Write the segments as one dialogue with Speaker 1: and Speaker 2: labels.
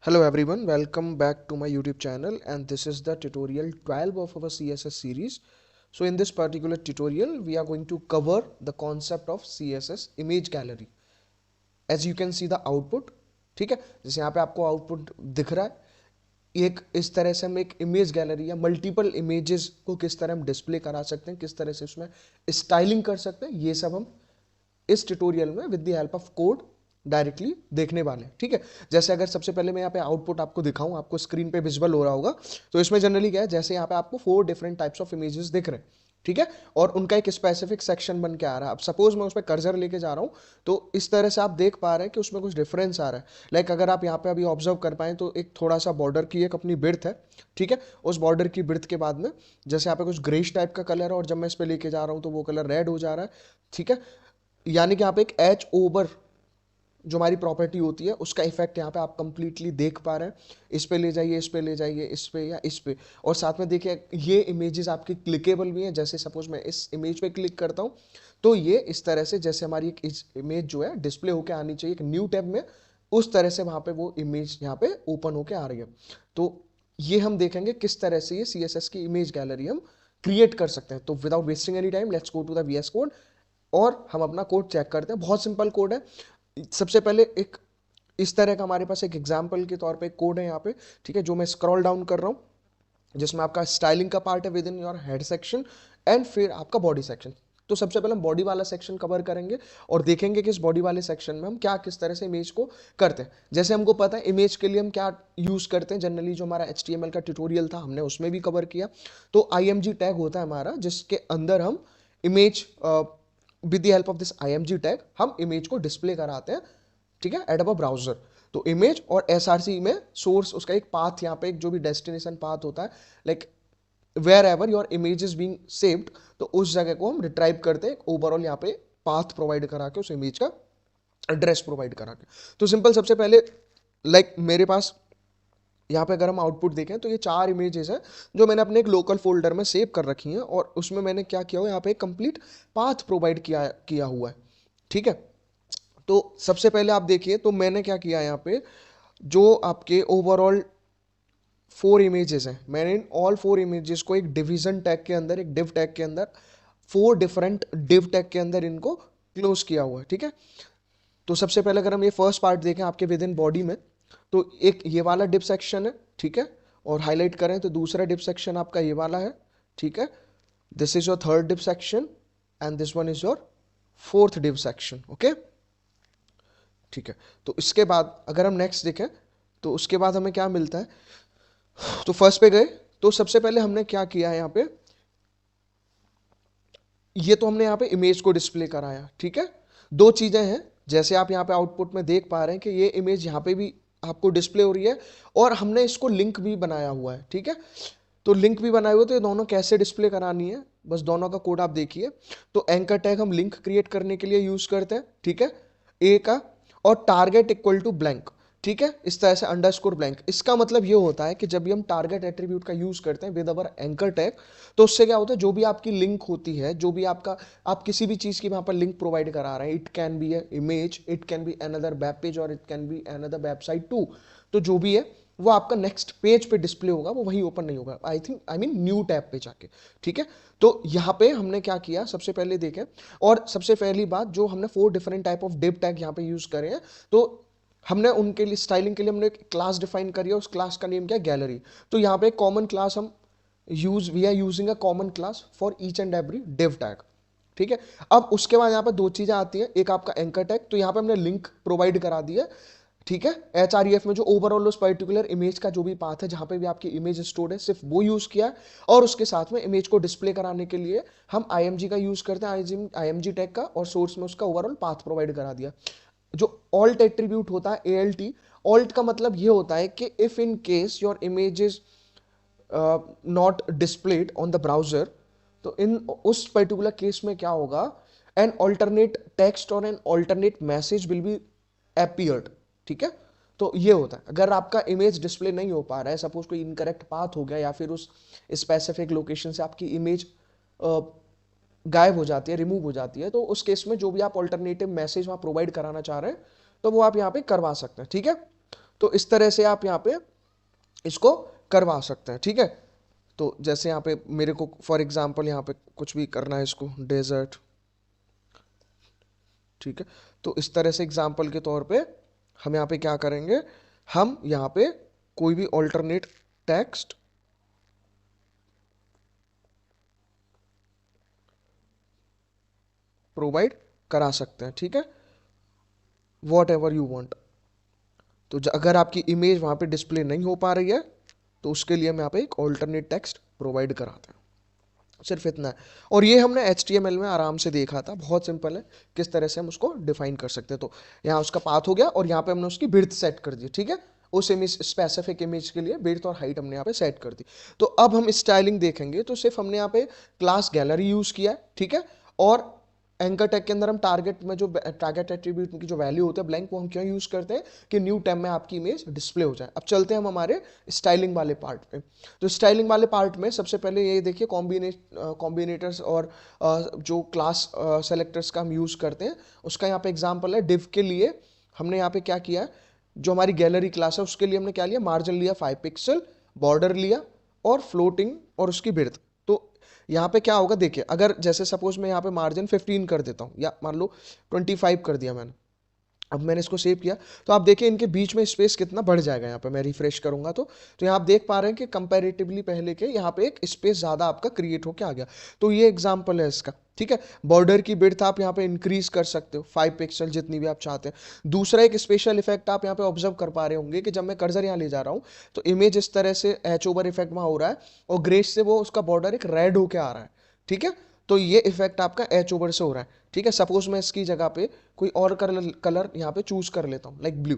Speaker 1: Hello everyone, welcome back to my YouTube channel, and this is the tutorial 12 of our CSS series. So in this particular tutorial we are going to cover the concept of CSS image gallery. As you can see the output, ठीक है, जैसे यहाँ पे आपको output दिख रहा है, एक इस तरह से हम एक इमेज गैलरी या मल्टीपल इमेजेस को किस तरह हम डिस्प्ले करा सकते हैं, किस तरह से उसमें स्टाइलिंग कर सकते हैं, ये सब हम इस ट्यूटोरियल में with the help of code directly देखने वाले हैं। ठीक है, जैसे अगर सबसे पहले मैं यहाँ पे आउटपुट आपको दिखाऊं, आपको स्क्रीन पे विजुअल हो रहा होगा, तो इसमें जनरली क्या है, जैसे यहाँ पे आपको 4 डिफरेंट टाइप्स ऑफ इमेजेस दिख रहे हैं। ठीक है, और उनका एक स्पेसिफिक सेक्शन बन के आ रहा है। अब सपोज मैं उस पर कर्जर लेके जा रहा हूँ, तो इस तरह से आप देख पा रहे हैं कि उसमें कुछ डिफरेंस आ रहा है। लाइक अगर आप यहाँ पे अभी ऑब्जर्व कर पाए तो एक थोड़ा सा बॉर्डर की एक अपनी बिर्थ है। ठीक है, उस बॉर्डर की बिर्थ के बाद में जैसे यहाँ पे कुछ ग्रेश टाइप का कलर है, और जब मैं इस पे लेके जा रहा हूँ तो वो कलर रेड हो जा रहा है। ठीक है, यानी कि यहाँ पे एक एच ओवर जो हमारी प्रॉपर्टी होती है उसका इफेक्ट यहाँ पे आप कंप्लीटली देख पा रहे हैं। इस पे ले जाइए, इस पे ले जाइए, इस पे या इस पे, और साथ में देखिए ये इमेजेस आपकी क्लिकेबल भी हैं। जैसे सपोज मैं इस इमेज पे क्लिक करता हूँ तो ये इस तरह से जैसे हमारी एक इमेज जो है डिस्प्ले होकर आनी चाहिए एक न्यू टैब में, उस तरह से वहाँ पे वो इमेज यहाँ पे ओपन होकर आ रही है। तो ये हम देखेंगे किस तरह से ये CSS की इमेज गैलरी हम क्रिएट कर सकते हैं। तो without wasting any time let's go to the VS code और हम अपना कोड चेक करते हैं। बहुत सिंपल कोड है। सबसे पहले एक इस तरह का हमारे पास एक एग्जाम्पल के तौर पे एक कोड है यहाँ पे। ठीक है, जो मैं स्क्रॉल डाउन कर रहा हूँ, जिसमें आपका स्टाइलिंग का पार्ट है with in your head section and फिर आपका बॉडी सेक्शन। तो सबसे पहले हम बॉडी वाला सेक्शन कवर करेंगे और देखेंगे कि इस बॉडी वाले सेक्शन में हम क्या किस तरह से इमेज को करते हैं। जैसे हमको पता है इमेज के लिए हम क्या यूज करते हैं, जनरली जो हमारा HTML का ट्यूटोरियल था हमने उसमें भी कवर किया। तो IMG टैग होता है हमारा, जिसके अंदर हम image with the help of this IMG tag हम इमेज को डिस्प्ले कराते हैं। ठीक है, एट अ ब्राउजर। तो इमेज और SRC में सोर्स उसका एक पाथ, यहाँ पे एक जो भी डेस्टिनेशन पाथ होता है, like wherever your image is being saved, तो उस जगह को हम रिट्राइव करते हैं ओवरऑल यहाँ पे पाथ प्रोवाइड करा के, उस इमेज का एड्रेस प्रोवाइड करा के। तो सिंपल सबसे पहले लाइक मेरे पास यहाँ पे अगर हम आउटपुट देखें तो ये 4 इमेजेस हैं जो मैंने अपने एक लोकल फोल्डर में सेव कर रखी हैं, और उसमें मैंने क्या किया हुआ यहाँ पे कंप्लीट पाथ प्रोवाइड किया किया हुआ है। ठीक है, तो सबसे पहले आप देखिए तो मैंने क्या किया यहाँ पे, जो आपके ओवरऑल 4 इमेजेस हैं, मैंने इन ऑल 4 इमेजेस को एक डिवीजन टैग के अंदर, एक डिव टैग के अंदर, 4 डिफरेंट डिव टैग के अंदर इनको क्लोज किया हुआ है। ठीक है, तो सबसे पहले अगर हम ये फर्स्ट पार्ट देखें आपके विद इन बॉडी में, तो एक ये वाला डिप सेक्शन है। ठीक है, और हाईलाइट करें तो दूसरा डिप सेक्शन आपका ये वाला है। ठीक है, this is your third div section and this one is your fourth div section. Okay, ठीक है, तो इसके बाद अगर हम नेक्स्ट देखें तो उसके बाद हमें क्या मिलता है, तो फर्स्ट पे गए तो सबसे पहले हमने क्या किया है यहाँ पे, ये तो हमने यहाँ पे इमेज को डिस्प्ले कराया। ठीक है, 2 चीजें हैं, जैसे आप यहाँ पे आउटपुट में देख पा रहे हैं कि ये इमेज यहाँ पे भी आपको डिस्प्ले हो रही है, और हमने इसको लिंक भी बनाया हुआ है। ठीक है, तो लिंक भी बनाए हुए, तो ये दोनों कैसे डिस्प्ले करानी है, बस दोनों का कोड आप देखिए। तो एंकर टैग हम लिंक क्रिएट करने के लिए यूज करते हैं। ठीक है, ए का, और टारगेट इक्वल टू ब्लैंक। ठीक है, इस तरह से अंडरस्कोर ब्लैंक। इसका मतलब ये होता है कि जब भी हम टारगेट एट्रीब्यूट का यूज करते हैं विद अवर एंकर टैग, तो उससे क्या होता है, जो भी आपकी लिंक होती है, जो भी आपका आप किसी भी चीज की वहां पर लिंक प्रोवाइड करा रहे हैं, it can be a image, it can be another web page, और it can be another website to, तो जो भी है वो आपका नेक्स्ट पेज पे डिस्प्ले होगा, वो वहीं ओपन नहीं होगा, आई मीन न्यू टैब पे जाके। ठीक है, तो यहाँ पे हमने क्या किया, सबसे पहले देखें, और सबसे पहली बात जो हमने 4 different type of div tag यहाँ पे यूज करे हैं, तो हमने उनके लिए स्टाइलिंग के लिए हमने एक क्लास डिफाइन करी है, उस क्लास का नेम क्या है, गैलरी। तो यहाँ पे कॉमन क्लास हम we are using a common class for each and every div tag. ठीक है, अब उसके बाद यहाँ पे 2 चीजें आती हैं, एक आपका एंकर टैग, तो यहाँ पे हमने लिंक प्रोवाइड करा दी है। ठीक है, HREF में जो ओवरऑल उस पर्टिकुलर इमेज का जो भी पाथ है, जहां पे भी आपकी इमेज स्टोर्ड है, सिर्फ वो यूज किया है, और उसके साथ में इमेज को डिस्प्ले कराने के लिए हम IMG का यूज करते हैं, IMG टैग का, और सोर्स में उसका ओवरऑल पाथ प्रोवाइड करा दिया। जो ऑल्ट एट्रीब्यूट होता है, ALT, ऑल्ट का मतलब ये होता है कि if in case your image is not displayed on the browser, तो इन उस पर्टिकुलर केस में क्या होगा, एन ऑल्टरनेट टेक्स्ट और an alternate message will be appeared। ठीक है, तो ये होता है अगर आपका इमेज डिस्प्ले नहीं हो पा रहा है, सपोज कोई इनकरेक्ट पाथ हो गया, या फिर उस स्पेसिफिक लोकेशन से आपकी इमेज गायब हो जाती है, रिमूव हो जाती है, तो उस केस में जो भी आप ऑल्टरनेटिव मैसेज वहां प्रोवाइड कराना चाह रहे हैं, तो वो आप यहाँ पे करवा सकते हैं। ठीक है, तो इस तरह से आप यहाँ पे इसको करवा सकते हैं, ठीक है। तो जैसे यहाँ पे मेरे को फॉर एग्जांपल यहाँ पे कुछ भी करना है, इसको डेजर्ट, ठीक है। तो इस तरह से एग्जांपल के तौर पे हम यहाँ पे क्या करेंगे, हम यहाँ पे कोई भी ऑल्टरनेट टेक्स्ट प्रोवाइड करा सकते हैं, ठीक है, वॉट एवर यू वॉन्ट। तो अगर आपकी इमेज वहाँ पे डिस्प्ले नहीं हो पा रही है तो उसके लिए हम यहाँ पे एक ऑल्टरनेट टेक्स्ट प्रोवाइड कराते हैं, सिर्फ इतना है। और ये हमने HTML में आराम से देखा था, बहुत सिंपल है किस तरह से हम उसको डिफाइन कर सकते हैं। तो यहाँ उसका पाथ हो गया और यहाँ पे हमने उसकी विड्थ सेट कर दी, ठीक है, उस इमेज, स्पेसिफिक इमेज के लिए विड्थ और हाइट हमने यहाँ पे सेट कर दी। तो अब हम स्टाइलिंग देखेंगे तो सिर्फ हमने यहाँ पे क्लास गैलरी यूज किया है, ठीक है। और एंकर टैग के अंदर हम टारगेट में जो टारगेट एट्रीब्यूट की जो वैल्यू होता है ब्लैंक, वो हम क्यों यूज करते हैं कि न्यू टैब में आपकी इमेज डिस्प्ले हो जाए। अब चलते हैं हम हमारे स्टाइलिंग वाले पार्ट पे। तो स्टाइलिंग वाले पार्ट में सबसे पहले ये देखिए कॉम्बिनेटर्स और जो क्लास सेलेक्टर्स का हम यूज करते हैं उसका यहाँ पे एग्जाम्पल है। डिव के लिए हमने यहाँ पे क्या किया, जो हमारी गैलरी क्लास है उसके लिए हमने क्या लिया, मार्जिन लिया 5 पिक्सल, बॉर्डर लिया और फ्लोटिंग और उसकी विड्थ। तो यहाँ पे क्या होगा देखिए, अगर जैसे सपोज मैं यहाँ पे मार्जिन 15 कर देता हूँ या मान लो 25 कर दिया मैंने, अब मैंने इसको सेव किया तो आप देखिए इनके बीच में स्पेस कितना बढ़ जाएगा। यहाँ पे मैं रिफ्रेश करूंगा तो यहाँ आप देख पा रहे हैं कि कंपैरेटिवली पहले के यहाँ पे एक स्पेस ज़्यादा आपका क्रिएट होके आ गया। तो ये एग्जांपल है इसका, ठीक है। बॉर्डर की विड्थ आप यहाँ पे इंक्रीज कर सकते हो 5 पिक्सल जितनी भी आप चाहते हैं। दूसरा एक स्पेशल इफेक्ट आप यहाँ पे ऑब्जर्व कर पा रहे होंगे कि जब मैं कर्सर यहाँ ले जा रहा हूँ तो इमेज इस तरह से एच ओवर इफेक्ट वहाँ हो रहा है और ग्रेस से वो उसका बॉर्डर एक रेड होके आ रहा है, ठीक है। तो ये इफेक्ट आपका एच ओवर से हो रहा है, ठीक है। सपोज मैं इसकी जगह पे कोई और कलर यहाँ पे चूज कर लेता हूँ लाइक ब्लू,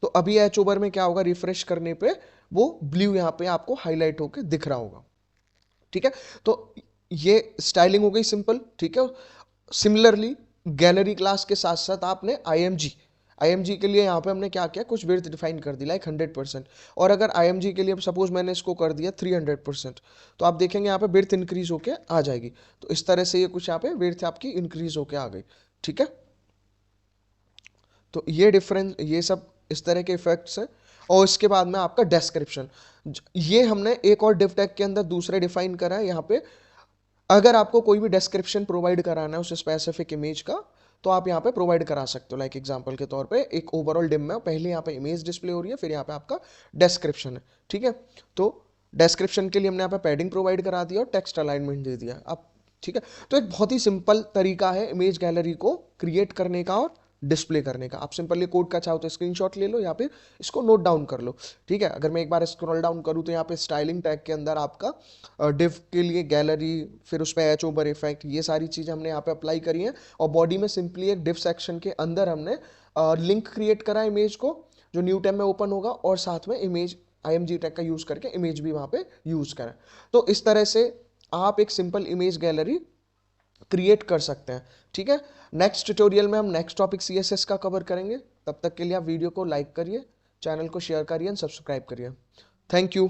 Speaker 1: तो अभी एच ओवर में क्या होगा, रिफ्रेश करने पे वो ब्लू यहाँ पे आपको हाईलाइट होके दिख रहा होगा, ठीक है। तो ये स्टाइलिंग हो गई सिंपल, ठीक है। सिमिलरली गैलरी क्लास के साथ साथ आपने IMG के लिए यहाँ पे हमने क्या किया, कुछ विड्थ डिफाइन कर दी लाइक 100%। और अगर IMG के लिए सपोज मैंने इसको कर दिया 300%, तो आप देखेंगे यहाँ पे विड्थ इंक्रीज होके आ जाएगी। तो इस तरह से ये कुछ यहाँ पे विड्थ आपकी इंक्रीज होके आ गई, ठीक है। तो ये डिफरेंस, ये सब इस तरह के इफेक्ट्स हैं। और इसके बाद में आपका डिस्क्रिप्शन, ये हमने एक और डिव टैग के अंदर दूसरे डिफाइन करा है। यहाँ पे अगर आपको कोई भी डिस्क्रिप्शन प्रोवाइड कराना है उस स्पेसिफिक इमेज का तो आप यहाँ पे प्रोवाइड करा सकते हो। लाइक एग्जांपल के तौर पे एक ओवरऑल डिम में पहले यहाँ पे इमेज डिस्प्ले हो रही है, फिर यहाँ पे आपका डिस्क्रिप्शन है, ठीक है। तो डिस्क्रिप्शन के लिए हमने यहाँ पे पैडिंग प्रोवाइड करा दिया और टेक्स्ट अलाइनमेंट दे दिया अब, ठीक है। तो एक बहुत ही सिंपल तरीका है इमेज गैलरी को क्रिएट करने का और डिस्प्ले करने का। आप सिंपली कोड का चाहो तो स्क्रीनशॉट ले लो या फिर इसको नोट डाउन कर लो, ठीक है। अगर मैं एक बार स्क्रॉल डाउन करूँ तो यहाँ पे स्टाइलिंग टैग के अंदर आपका डिव के लिए गैलरी, फिर उस पर एच ओवर इफेक्ट, ये सारी चीज़ें हमने यहाँ पे अप्लाई करी हैं। और बॉडी में सिंपली एक डिव सेक्शन के अंदर हमने लिंक क्रिएट करा इमेज को जो न्यू टैब में ओपन होगा, और साथ में इमेज IMG टैग का यूज़ करके इमेज भी वहाँ पे यूज़ करें। तो इस तरह से आप एक सिंपल इमेज गैलरी क्रिएट कर सकते हैं, ठीक है। नेक्स्ट ट्यूटोरियल में हम नेक्स्ट टॉपिक CSS का कवर करेंगे। तब तक के लिए आप वीडियो को लाइक करिए, चैनल को शेयर करिए एंड सब्सक्राइब करिए। Thank you.